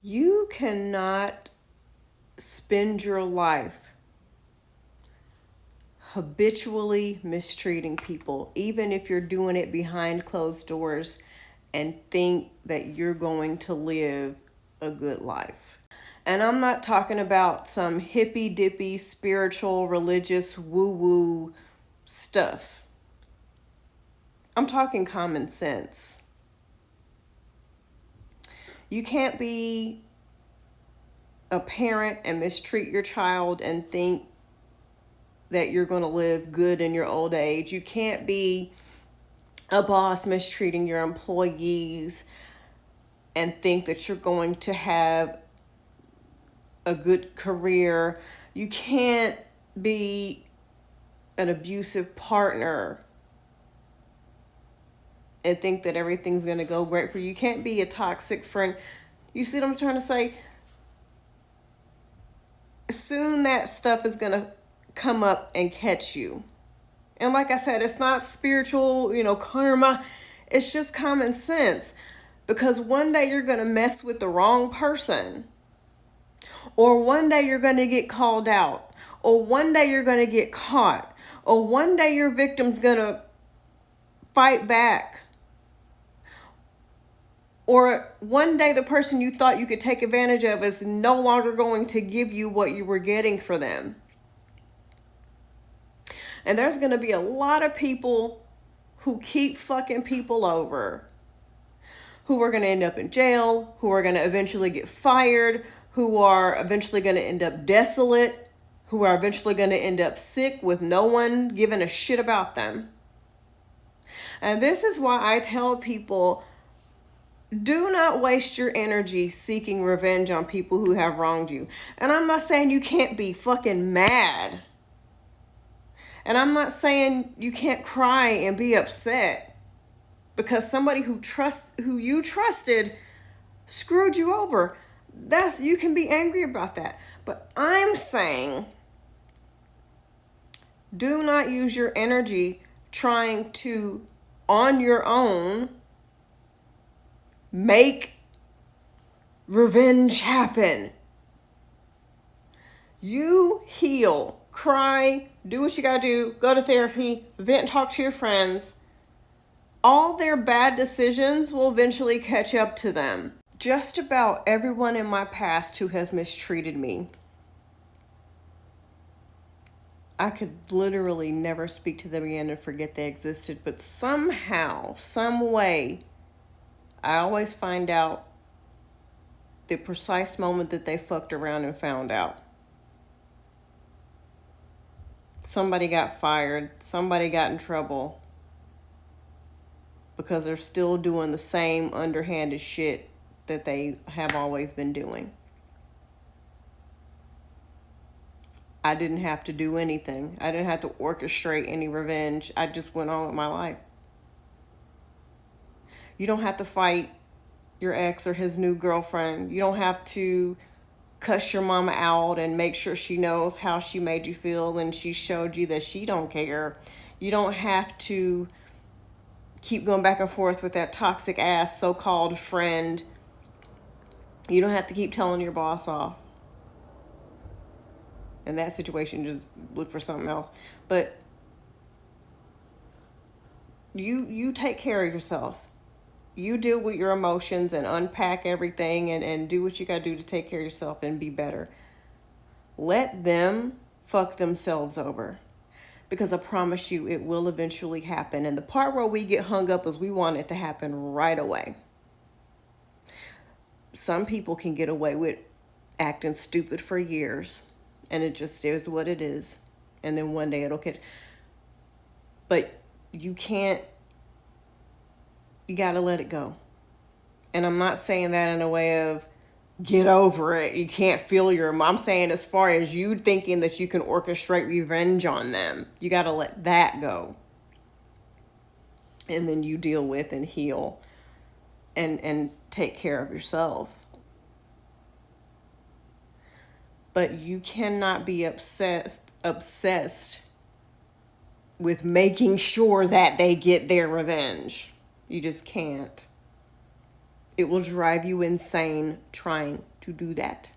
You cannot spend your life habitually mistreating people, even if you're doing it behind closed doors, and think that you're going to live a good life. And I'm not talking about some hippy dippy spiritual, religious, woo woo stuff. I'm talking common sense. You can't be a parent and mistreat your child and think that you're going to live good in your old age. You can't be a boss mistreating your employees and think that you're going to have a good career. You can't be an abusive partner and think that everything's going to go great for you. You can't be a toxic friend. You see what I'm trying to say? Soon that stuff is going to come up and catch you. And like I said, it's not spiritual, karma. It's just common sense. Because one day you're going to mess with the wrong person. Or one day you're going to get called out. Or one day you're going to get caught. Or one day your victim's going to fight back. Or one day the person you thought you could take advantage of is no longer going to give you what you were getting for them. And there's going to be a lot of people who keep fucking people over, who are going to end up in jail, who are going to eventually get fired, who are eventually going to end up desolate, who are eventually going to end up sick with no one giving a shit about them. And this is why I tell people, do not waste your energy seeking revenge on people who have wronged you. And I'm not saying you can't be fucking mad. And I'm not saying you can't cry and be upset because somebody who you trusted screwed you over. You can be angry about that. But I'm saying do not use your energy trying to, on your own, make revenge happen. You heal, cry, do what you gotta do, go to therapy, vent and talk to your friends. All their bad decisions will eventually catch up to them. Just about everyone in my past who has mistreated me, I could literally never speak to them again and forget they existed, but somehow, some way, I always find out the precise moment that they fucked around and found out. Somebody got fired, somebody got in trouble because they're still doing the same underhanded shit that they have always been doing. I didn't have to do anything. I didn't have to orchestrate any revenge. I just went on with my life. You don't have to fight your ex or his new girlfriend. You don't have to cuss your mama out and make sure she knows how she made you feel and she showed you that she don't care. You don't have to keep going back and forth with that toxic ass so-called friend. You don't have to keep telling your boss off. In that situation, just look for something else. But you take care of yourself. You deal with your emotions and unpack everything and do what you gotta do to take care of yourself and be better. Let them fuck themselves over. Because I promise you it will eventually happen. And the part where we get hung up is we want it to happen right away. Some people can get away with acting stupid for years. And it just is what it is. And then one day it'll get... But you can't... You gotta let it go. And I'm not saying that in a way of get over it. You can't feel I'm saying as far as you thinking that you can orchestrate revenge on them. You gotta let that go. And then you deal with and heal and take care of yourself. But you cannot be obsessed with making sure that they get their revenge. You just can't. It will drive you insane trying to do that.